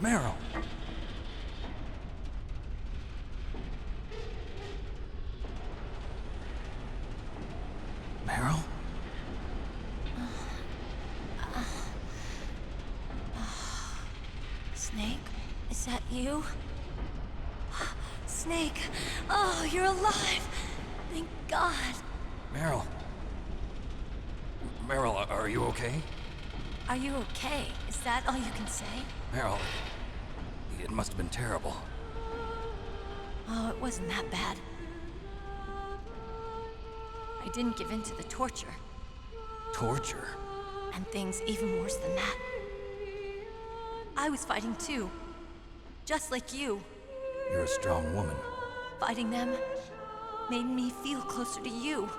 Meryl! Meryl? Snake, is that you? Snake, oh, you're alive! Thank God. Meryl? Meryl, are you okay? Are you okay? Is that all you can say? Meryl, it must have been terrible. Oh, it wasn't that bad. I didn't give in to the torture. Torture? And things even worse than that. I was fighting too. Just like you. You're a strong woman. Fighting them made me feel closer to you.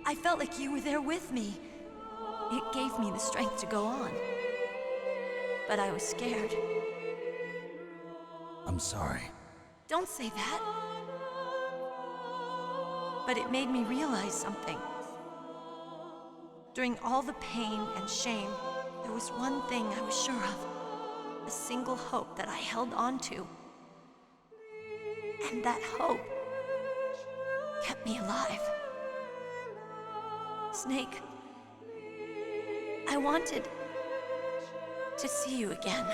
I felt like you were there with me. It gave me the strength to go on. But I was scared. I'm sorry. Don't say that. But it made me realize something. During all the pain and shame, there was one thing I was sure of. A single hope that I held on to. And that hope kept me alive. Snake, I wanted to see you again.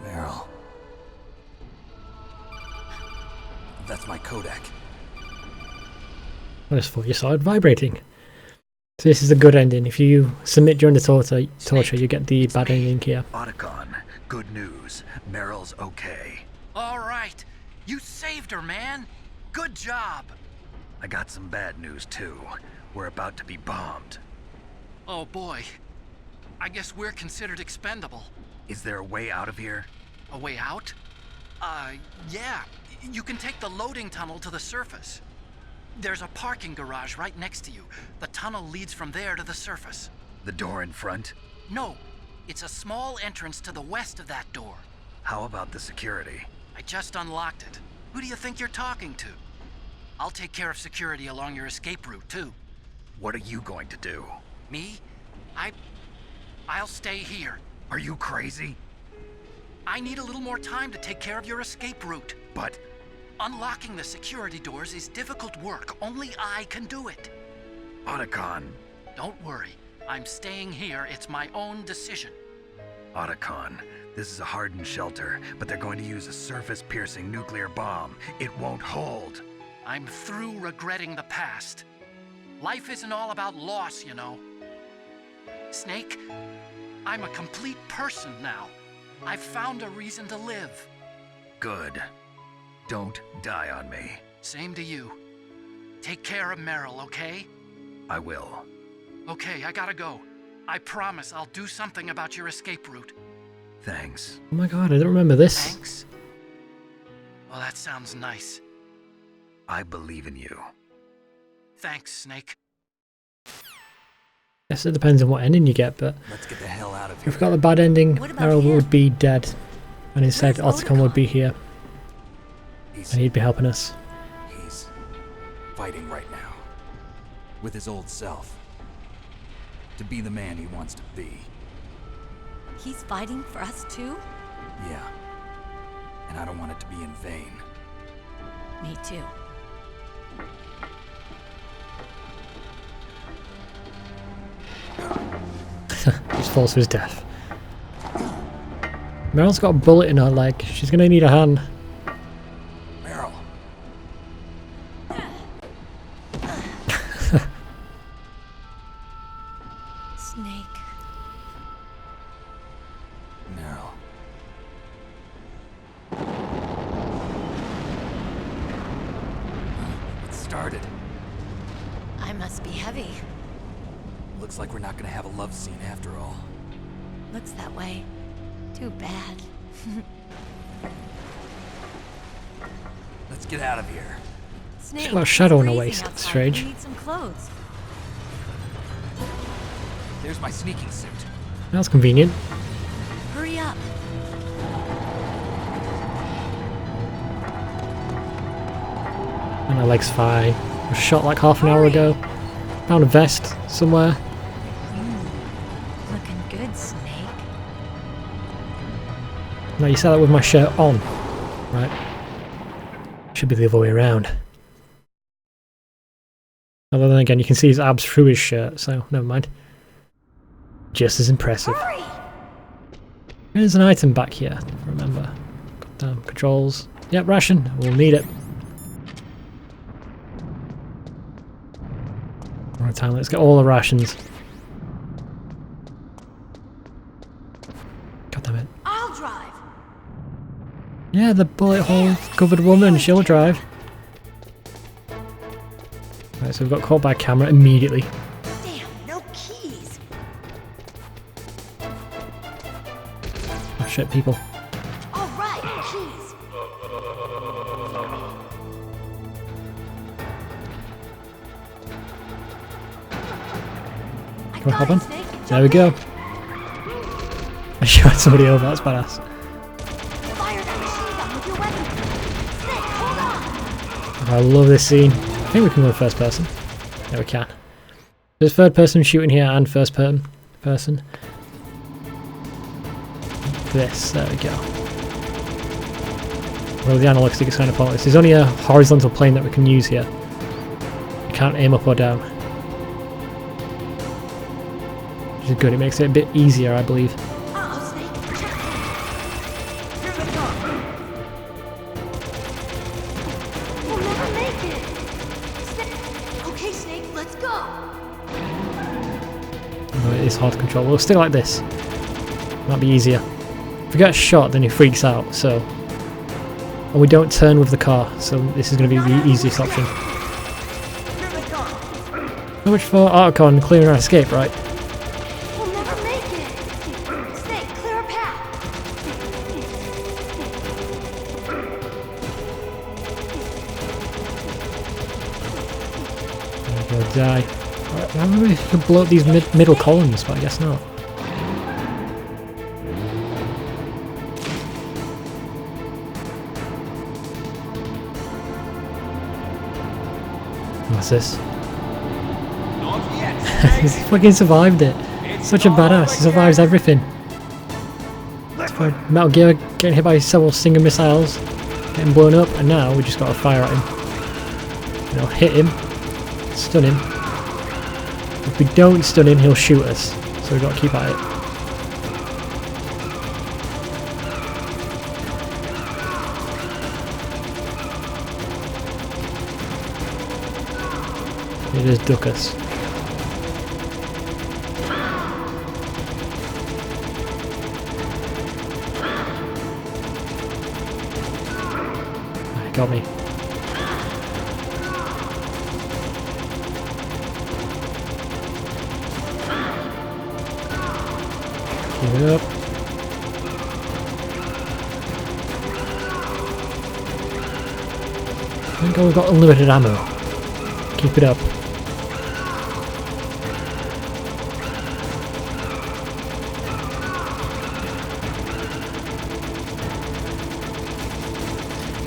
Meryl. That's my Kodak. I just thought you started vibrating. So this is a good ending. If you submit during the torture, you get the bad ending here. Otacon, good news. Meryl's okay. All right. You saved her, man. Good job. I got some bad news, too. We're about to be bombed. Oh, boy. I guess we're considered expendable. Is there a way out of here? A way out? Yeah. You can take the loading tunnel to the surface. There's a parking garage right next to you. The tunnel leads from there to the surface. The door in front? No. It's a small entrance to the west of that door. How about the security? I just unlocked it. Who do you think you're talking to? I'll take care of security along your escape route, too. What are you going to do? Me? I'll stay here. Are you crazy? I need a little more time to take care of your escape route. But unlocking the security doors is difficult work. Only I can do it. Otacon. Don't worry. I'm staying here. It's my own decision. Otacon, this is a hardened shelter, but they're going to use a surface-piercing nuclear bomb. It won't hold. I'm through regretting the past. Life isn't all about loss, you know. Snake, I'm a complete person now. I've found a reason to live. Good. Don't die on me. Same to you. Take care of Meryl, okay? I will. Okay, I gotta go. I promise I'll do something about your escape route. Thanks. Oh my god, I don't remember this. Thanks? Well, that sounds nice. I believe in you. Thanks, Snake. Yes, it depends on what ending you get, but Let's get the hell out of if here. we've got the bad ending, What about Meryl him? would be dead. And instead, Where's Otacon would Otacon? be here. He's And he'd be helping us. fighting right now. With his old self. To be the man he wants to be. He's fighting for us too? Yeah. And I don't want it to be in vain. Me too. Just falls to his death. Meryl's got a bullet in her leg. She's gonna need a hand. Meryl. Snake. Meryl. It started. I must be heavy. Looks like we're not gonna have a love scene after all. Looks that way. Too bad. Let's get out of here. Snake, got a shadow on her it's waist. freezing That's outside. strange. We need some clothes. There's my sneaking suit. That's convenient. Hurry up. And her leg's fine. Was shot like half an hour ago. Found a vest somewhere. Looking good, Snake. No, you said that with my shirt on. Right. Should be the other way around. Although then again, you can see his abs through his shirt, so never mind. Just as impressive. Hurry! There's an item back here, remember. Goddamn, controls. Yep, ration. We'll need it. One time, let's get all the rations. God damn it. I'll drive. Yeah, the bullet hole covered woman, she'll drive. Right, so we've got caught by camera immediately. Damn, no keys. Oh shit, people. All right, keys. I Can we hop got on? it, Snake. There we go. I shot somebody over, that's badass. Fire that machine gun with your weapon. Snake, hold on. I love this scene. I think we can go first person. Yeah, we can. There's third person shooting here and first person. This, there we go. Well, the analog stick is kind of pointless. There's only a horizontal plane that we can use here. You can't aim up or down. Which is good, it makes it a bit easier, I believe. Uh-oh, Snake. Check this. Here they come. We'll never make it. Snake. Okay, Snake, let's go. Oh, it is hard to control. We'll stay like this. Might be easier. If we get shot, then he freaks out, so... And we don't turn with the car, so this is going to be the easiest option. Here they come. So much for Archon clearing our escape, right? We'll never make it. Snake, clear a path. I'm gonna die. I remember if you could blow up these middle columns, but I guess not. What's this? He's fucking survived it. Such a badass. He survives everything. It's fine. Metal Gear getting hit by several Stinger missiles, getting blown up, and now we just gotta fire at him. You know, hit him, stun him. If we don't stun him, he'll shoot us. So we've got to keep at it. He just duck us. Got me. Keep it up. Thank God we've got unlimited ammo. Keep it up.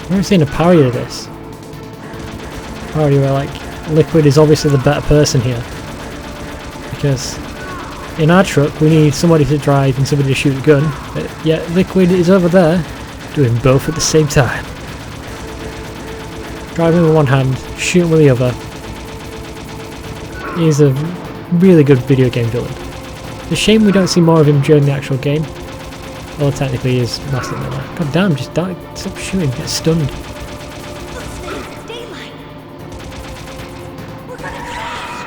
I've never seen a parody of this. Parody where like Liquid is obviously the better person here. Because in our truck we need somebody to drive and somebody to shoot a gun, but yet Liquid is over there doing both at the same time. Driving with one hand, shooting with the other. He's a really good video game villain. It's a shame we don't see more of him during the actual game. Well, technically he is Master Miller. God damn, just die. Stop shooting, get stunned. Look, Snake, it's daylight. We're gonna crash.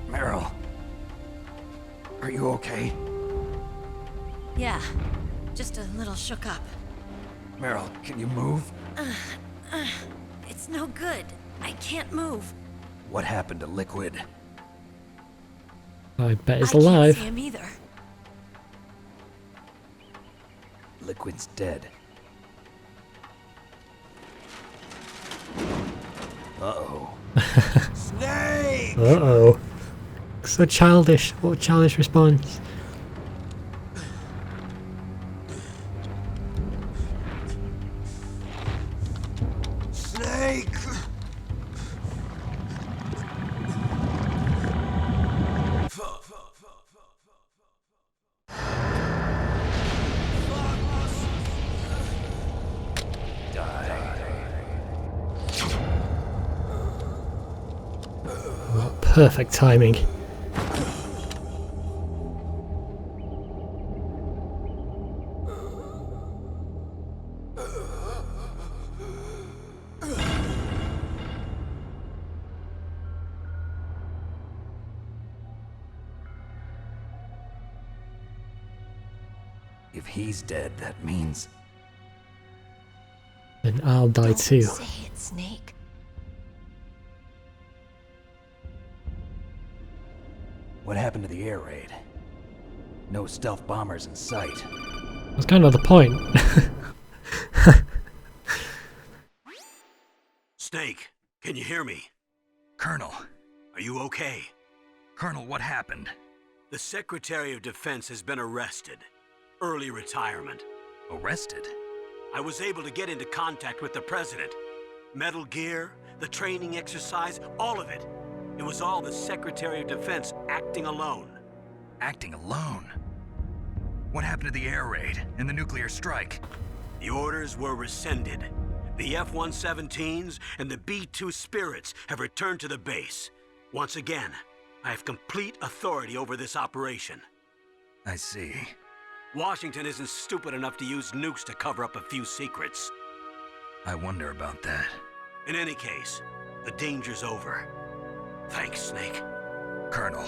Meryl. Are you okay? Yeah, just a little shook up. Meryl, can you move? It's no good. I can't move. What happened to Liquid? I bet he's I alive. can't see him either. Liquid's dead. Uh-oh. Snake! Uh-oh. So childish. What a childish response. Snake! Perfect timing. If he's dead, that means... And I'll die too. Say it, Snake. What happened to the air raid? No stealth bombers in sight. That's kind of the point. Snake, can you hear me? Colonel. Are you okay? Colonel, what happened? The Secretary of Defense has been arrested. Early retirement. Arrested? I was able to get into contact with the President. Metal Gear, the training exercise, all of it. It was all the Secretary of Defense acting alone. Acting alone? What happened to the air raid and the nuclear strike? The orders were rescinded. The F-117s and the B-2 Spirits have returned to the base. Once again, I have complete authority over this operation. I see. Washington isn't stupid enough to use nukes to cover up a few secrets. I wonder about that. In any case, the danger's over. Thanks, Snake. Colonel,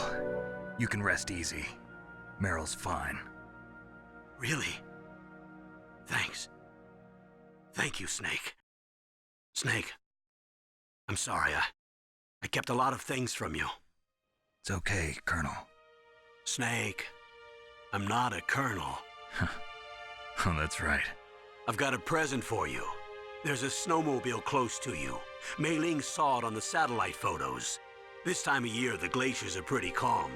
you can rest easy. Meryl's fine. Really? Thanks. Thank you, Snake. Snake, I'm sorry, I kept a lot of things from you. It's okay, Colonel. Snake, I'm not a colonel. Oh, that's right. I've got a present for you. There's a snowmobile close to you. Mei Ling saw it on the satellite photos. This time of year, the glaciers are pretty calm.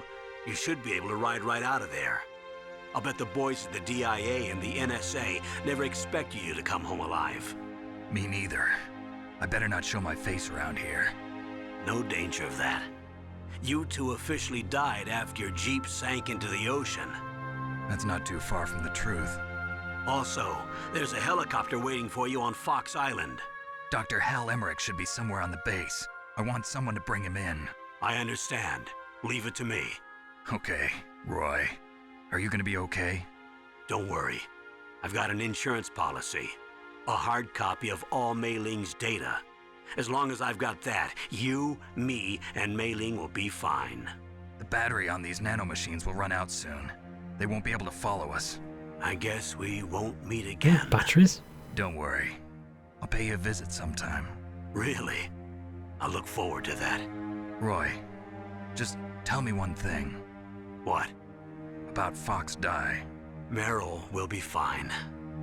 You should be able to ride right out of there. I'll bet the boys at the DIA and the NSA never expected you to come home alive. Me neither. I better not show my face around here. No danger of that. You two officially died after your Jeep sank into the ocean. That's not too far from the truth. Also, there's a helicopter waiting for you on Fox Island. Dr. Hal Emmerich should be somewhere on the base. I want someone to bring him in. I understand. Leave it to me. Okay, Roy. Are you gonna be okay? Don't worry. I've got an insurance policy. A hard copy of all Mei Ling's data. As long as I've got that, you, me, and Mei Ling will be fine. The battery on these nanomachines will run out soon. They won't be able to follow us. I guess we won't meet again. Batteries? Don't worry. I'll pay you a visit sometime. Really? I look forward to that. Roy, just tell me one thing. What? About Fox Die. Meryl will be fine.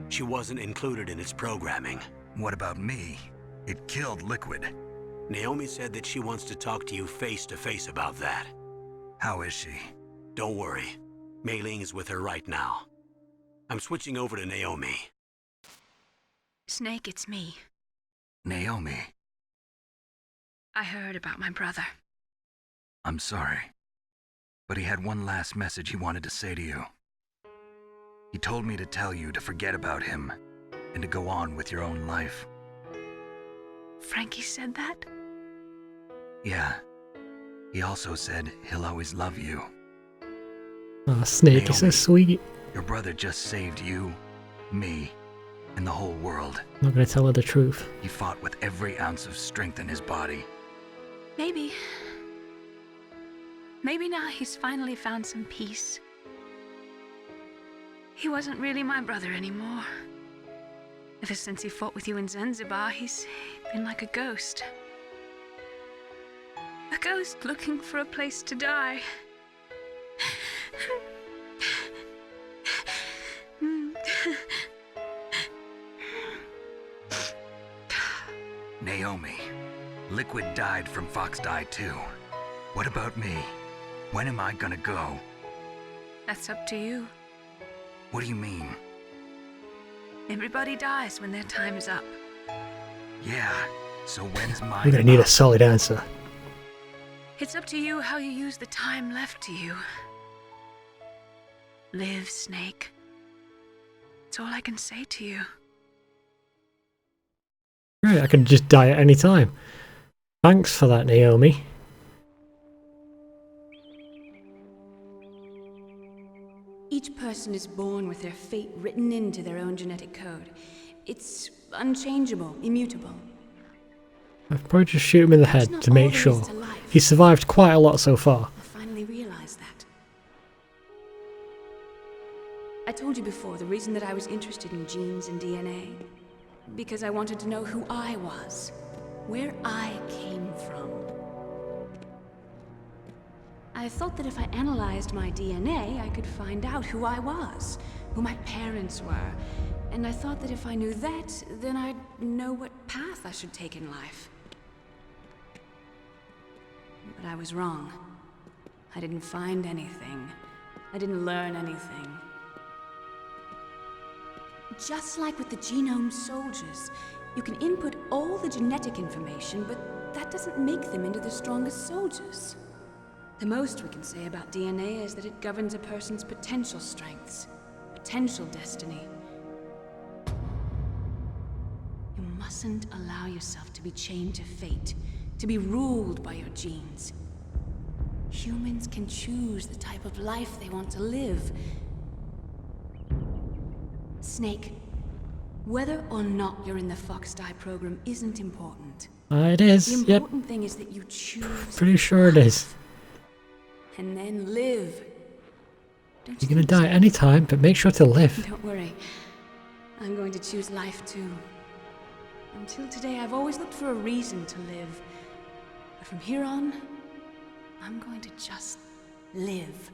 She wasn't included in its programming. What about me? It killed Liquid. Naomi said that she wants to talk to you face to face about that. How is she? Don't worry. Mei Ling is with her right now. I'm switching over to Naomi. Snake, it's me. Naomi. I heard about my brother. I'm sorry. But he had one last message he wanted to say to you. He told me to tell you to forget about him and to go on with your own life. Frankie said that? Yeah. He also said he'll always love you. Oh, Snake is so Naomi. sweet. Your brother just saved you, me, and the whole world. I'm not gonna tell her the truth. He fought with every ounce of strength in his body. Maybe. Maybe now he's finally found some peace. He wasn't really my brother anymore. Ever since he fought with you in Zanzibar, he's been like a ghost. A ghost looking for a place to die. Naomi, Liquid died from Fox Die too. What about me? When am I gonna go? That's up to you. What do you mean? Everybody dies when their time is up. Yeah, so when's mine We're gonna need a up? solid answer. It's up to you how you use the time left to you. Live, Snake. That's all I can say to you. Right, I could just die at any time. Thanks for that, Naomi. Each person is born with their fate written into their own genetic code. It's unchangeable, immutable. I'd probably just shoot him in the head to make sure. He's survived quite a lot so far. I finally realized that. I told you before the reason that I was interested in genes and DNA. Because I wanted to know who I was, where I came from. I thought that if I analyzed my DNA, I could find out who I was, who my parents were. And I thought that if I knew that, then I'd know what path I should take in life. But I was wrong. I didn't find anything. I didn't learn anything. Just like with the genome soldiers, you can input all the genetic information, but that doesn't make them into the strongest soldiers. The most we can say about DNA is that it governs a person's potential strengths, potential destiny. You mustn't allow yourself to be chained to fate, to be ruled by your genes. Humans can choose the type of life they want to live. Snake, whether or not you're in the Fox Die program isn't important. It The is, yep. important thing is that you choose. Pretty sure it is. And then live. Don't You're you gonna think die at any time, but make sure to live. so? Don't worry. I'm going to choose life too. Until today, I've always looked for a reason to live. But from here on, I'm going to just live.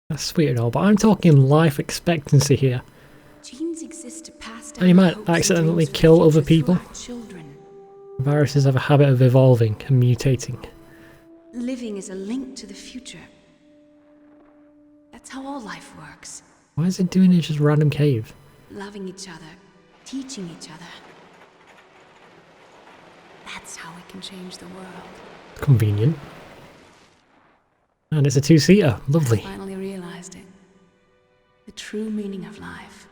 That's sweet and all, but I'm talking life expectancy here. Genes exist to pass down And you might hopes and accidentally dreams for the kill other future through people. our children. Viruses have a habit of evolving and mutating. Living is a link to the future. That's how all life works. Why is it doing it in just a random cave? Loving each other, teaching each other. That's how we can change the world. Convenient. And it's a two-seater. Lovely. I finally realized it. The true meaning of life.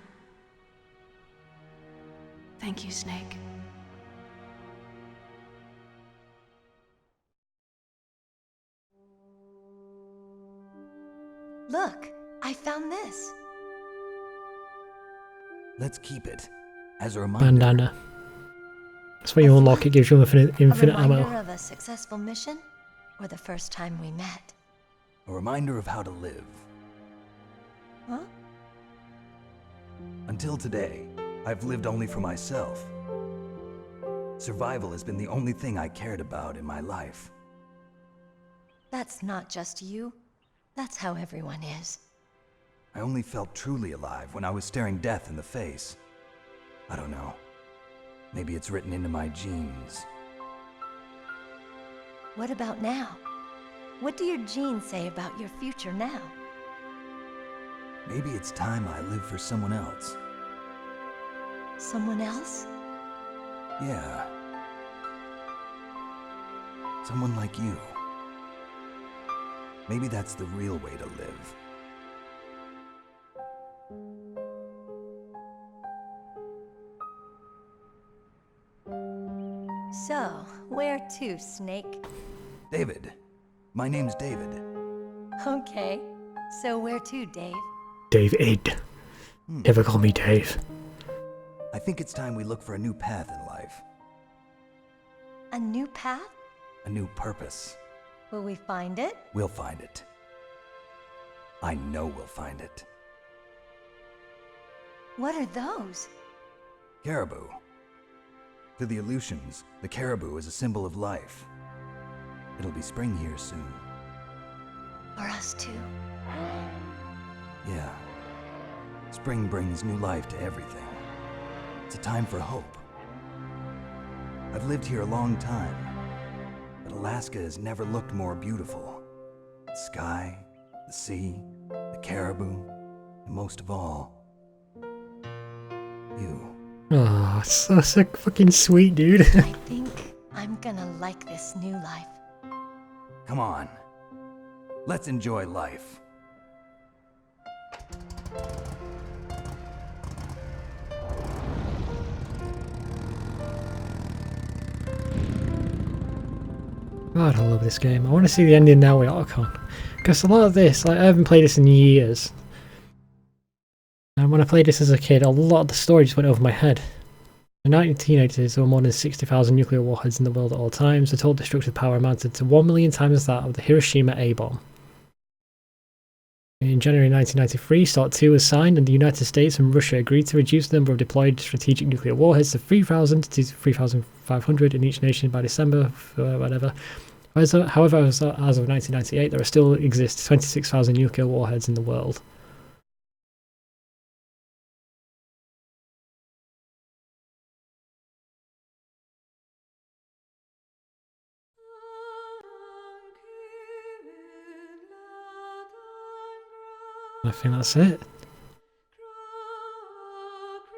Thank you, Snake. Look, I found this. Let's keep it as a reminder. Bandana. That's when you unlock it, gives you infinite A reminder ammo. of a successful mission, or the first time we met. A reminder of how to live. Huh? Until today, I've lived only for myself. Survival has been the only thing I cared about in my life. That's not just you. That's how everyone is. I only felt truly alive when I was staring death in the face. I don't know. Maybe it's written into my genes. What about now? What do your genes say about your future now? Maybe it's time I live for someone else. Someone else? Yeah. Someone like you. Maybe that's the real way to live. So, where to, Snake? David. My name's David. Okay. So where to, Dave? David. Never call me Dave. I think it's time we look for a new path in life. A new path? A new purpose. Will we find it? We'll find it. I know we'll find it. What are those? Caribou. To the Aleutians, the caribou is a symbol of life. It'll be spring here soon. For us too. Yeah. Spring brings new life to everything. It's a time for hope. I've lived here a long time, but Alaska has never looked more beautiful. The sky, the sea, the caribou, and most of all, you. Oh, so fucking sweet, dude. I think I'm gonna like this new life. Come on. Let's enjoy life. God, I love this game. I want to see the ending now with Otacon. Because a lot of this, like, I haven't played this in years. And when I played this as a kid, a lot of the story just went over my head. In 1980s, there were more than 60,000 nuclear warheads in the world at all times. The total destructive power amounted to 1 million times that of the Hiroshima A-bomb. In January 1993, START 2 was signed, and the United States and Russia agreed to reduce the number of deployed strategic nuclear warheads to 3,000 to 3,500 in each nation by December, whatever. However, as of 1998, there still exist 26,000 nuclear warheads in the world. I think that's it.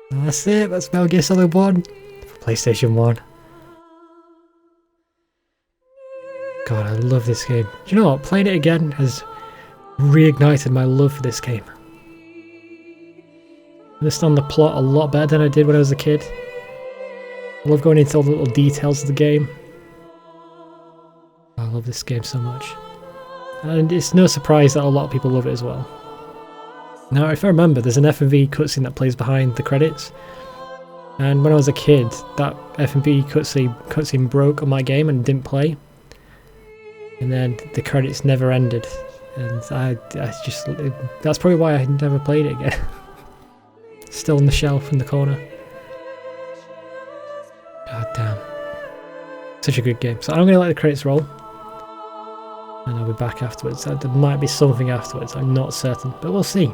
That's it, that's Metal Gear Solid 1 for PlayStation 1. God, I love this game. Do you know what? Playing it again has reignited my love for this game. I understand the plot a lot better than I did when I was a kid. I love going into all the little details of the game. I love this game so much. And it's no surprise that a lot of people love it as well. Now, if I remember, there's an FMV cutscene that plays behind the credits. And when I was a kid, that FMV cutscene broke on my game and didn't play. And then the credits never ended. And that's probably why I never played it again. Still on the shelf in the corner. God damn. Such a good game. So I'm going to let the credits roll. And I'll be back afterwards. There might be something afterwards, I'm not certain. But we'll see.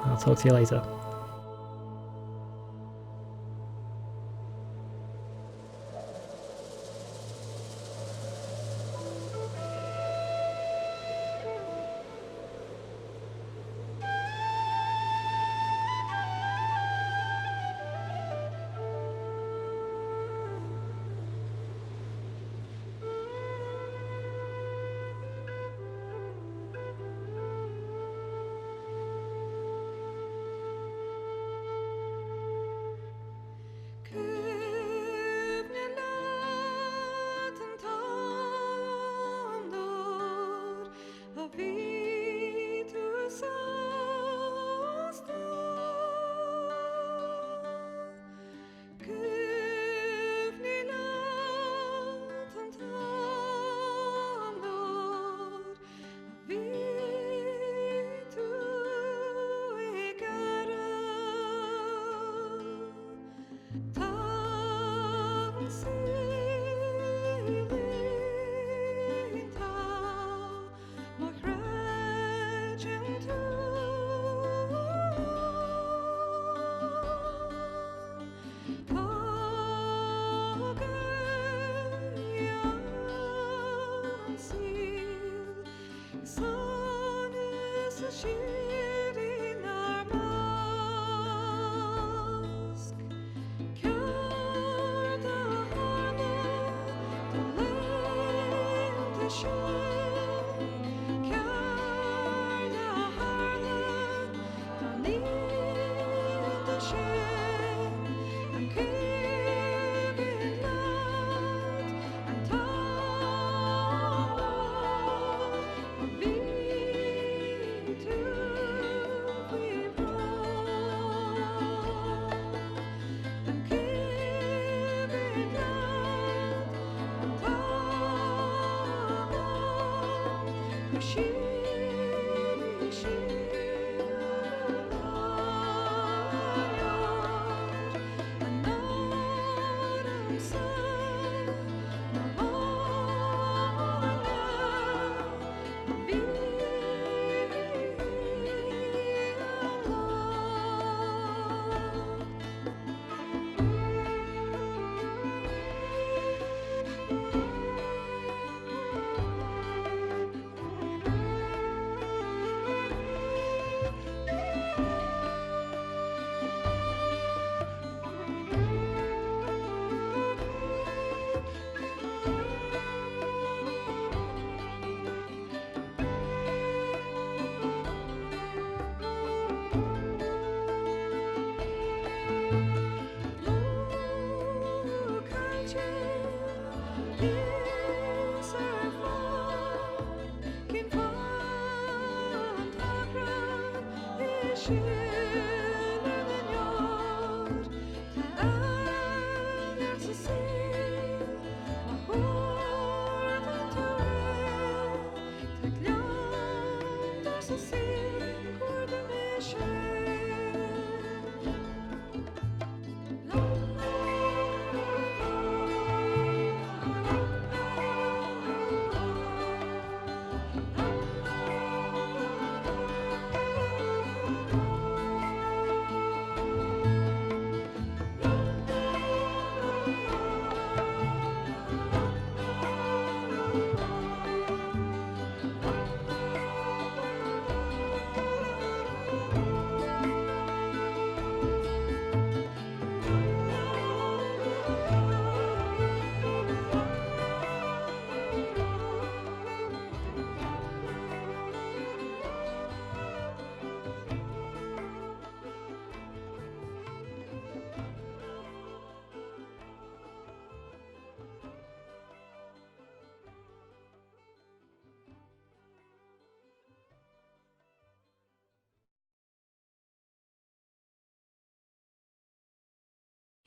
I'll talk to you later.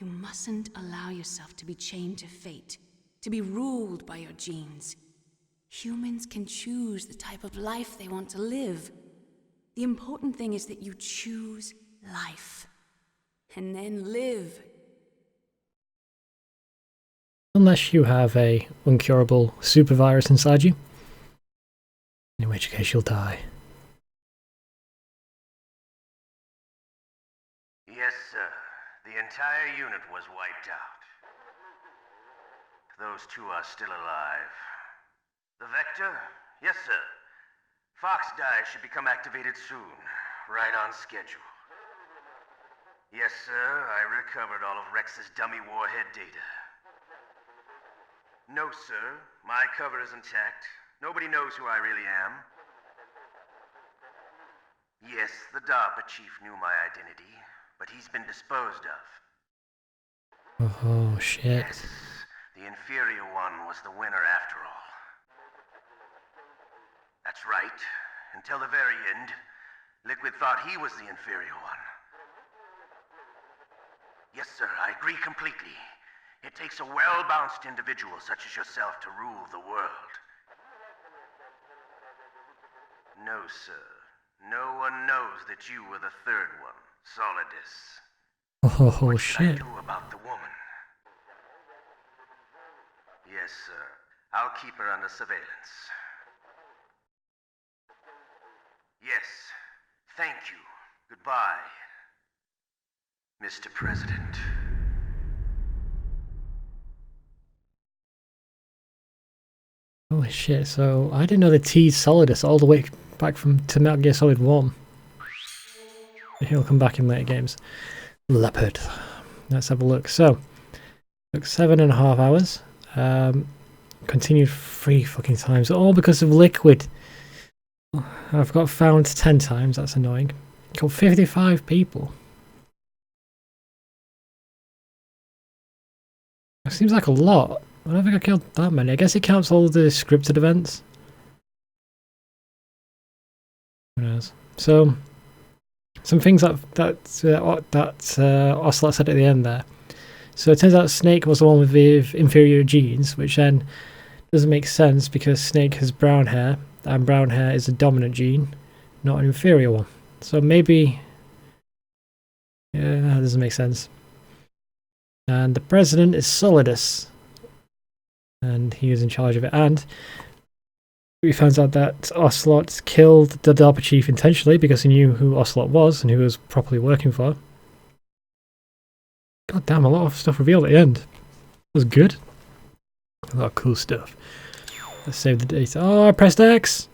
You mustn't allow yourself to be chained to fate, to be ruled by your genes. Humans can choose the type of life they want to live. The important thing is that you choose life, and then live. Unless you have a uncurable super virus inside you, in which case you'll die. Yes, sir. The entire unit was wiped out. Those two are still alive. The Vector? Yes, sir. Fox Die should become activated soon. Right on schedule. Yes, sir. I recovered all of Rex's dummy warhead data. No, sir. My cover is intact. Nobody knows who I really am. Yes, the DARPA chief knew my identity, but he's been disposed of. Oh shit. Yes, the inferior one was the winner after all. That's right. Until the very end, Liquid thought he was the inferior one. Yes, sir, I agree completely. It takes a well-balanced individual such as yourself to rule the world. No, sir. No one knows that you were the third one, Solidus. Oh What shit. should I do about the woman? Yes, sir. I'll keep her under surveillance. Yes. Thank you. Goodbye, Mr. President. Holy shit, so I didn't know they teased Solidus all the way back to Metal Gear Solid 1. He'll come back in later games. Leopard. Let's have a look. So, took 7.5 hours. Continued 3 fucking times, all because of Liquid. I've got found 10 times, that's annoying. Killed 55 people. That seems like a lot. I don't think I killed that many. I guess it counts all the scripted events. Who knows? So, some things that Ocelot said at the end there. So it turns out Snake was the one with the inferior genes, which then doesn't make sense because Snake has brown hair, and brown hair is a dominant gene, not an inferior one. So maybe, yeah, that doesn't make sense. And the president is Solidus, and he is in charge of it. And we found out that Ocelot killed the DARPA chief intentionally because he knew who Ocelot was and who he was properly working for. God damn, a lot of stuff revealed at the end. That was good. A lot of cool stuff. Let's save the data. Oh, I pressed X!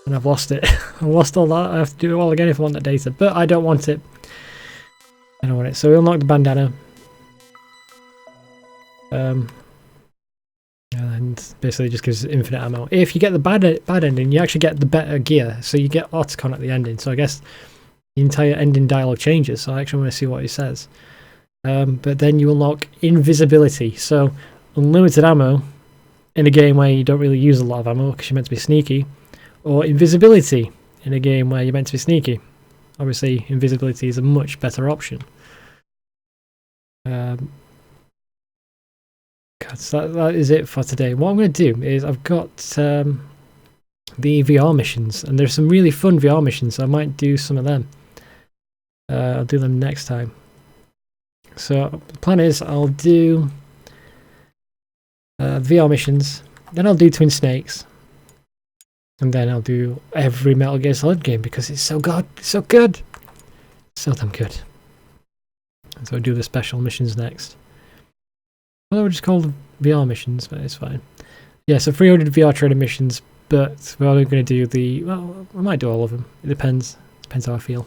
And I've lost it. I've lost all that. I have to do it all again if I want that data. But I don't want it. I don't want it. So we unlock the bandana. And basically just gives infinite ammo. If you get the bad ending, you actually get the better gear. So you get Otacon at the ending. So I guess the entire ending dialogue changes. So I actually want to see what he says. But then you unlock invisibility. So unlimited ammo in a game where you don't really use a lot of ammo because you're meant to be sneaky. or invisibility in a game where you're meant to be sneaky. Obviously, invisibility is a much better option. So that is it for today. What I'm going to do is I've got the VR missions, and there's some really fun VR missions, so I might do some of them. I'll do them next time. So the plan is I'll do VR missions, then I'll do Twin Snakes, and then I'll do every Metal Gear Solid game because it's so good, so good, so damn good. And so I'll do the special missions next. Well, I would just call them VR missions, but it's fine. Yeah, so 300 VR trader missions, but we're only going to do well, we might do all of them. It depends how I feel.